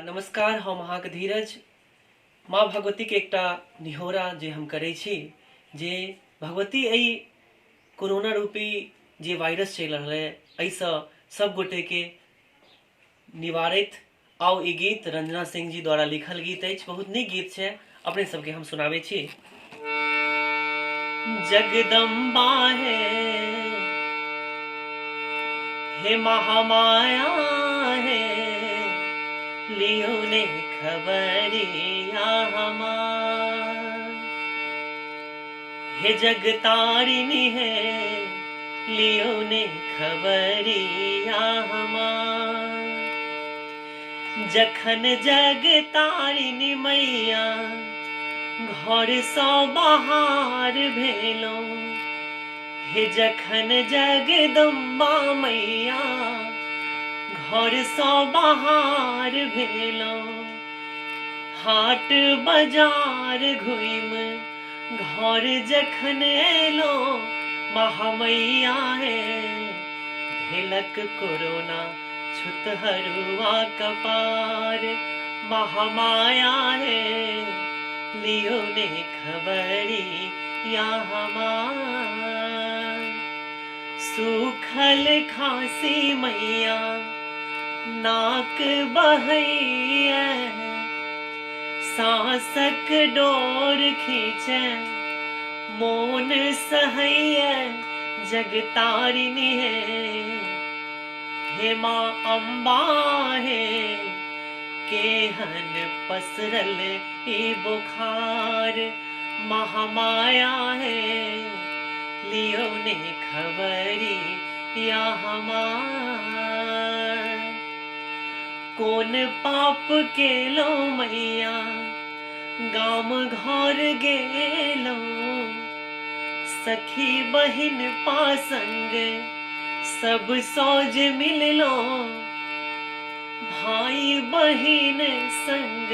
नमस्कार, हम अहाँके धीरज। माँ भगवती के एकटा निहोरा जे हम करै छी जे भगवती एहि कोरोना रूपी जे वायरस चलि रहल है एहिसँ सब गोटे के निवारित आउ। ई गीत रंजना सिंह जी द्वारा लिखल गीत अछि, बहुत नीक गीत छै, अपने सबके हम सुनाबै छी। जगदम्बा है हे महामाया है, लियो ने खबरिया हमार। हे जगतारिणी है, लियो ने खबरिया हमार। जखन जगतारिणी मैया घर सँ बाहर भेलौं, हे जखन जगदम्बा मैया घर सँ बाहर भेलौं, हाट बाजार घुमि घर जखन एलौं, महामैया हे भेलक कोरोना छुतहरुआ कपार। महामाया हे लियो ने खबरिया हमार। सूखल खांसी मैया नाक बहैया, सांसक डोर खींचे मोन सहैया। जगतारिणी हे माँ अम्बा है, केहन पसरल ई बुखार। महामाया है लियो ने खबरिया हमार। कोन पाप केलो मैया गाम घर गेलो, सखी बहिन पासंग सब सौज मिललो। भाई बहिन संग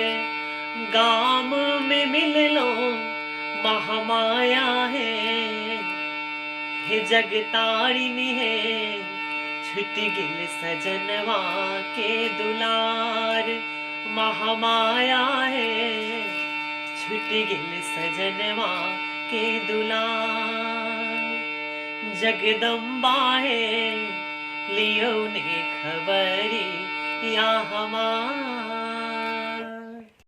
गाम में मिललो, महामाया हे जगतारिणी है छुट गिल सजनवा के दुलार। महामाया है छुट गिल सजनवा के दुलार। जगदम्बा है लियो ने खबरिया हमार।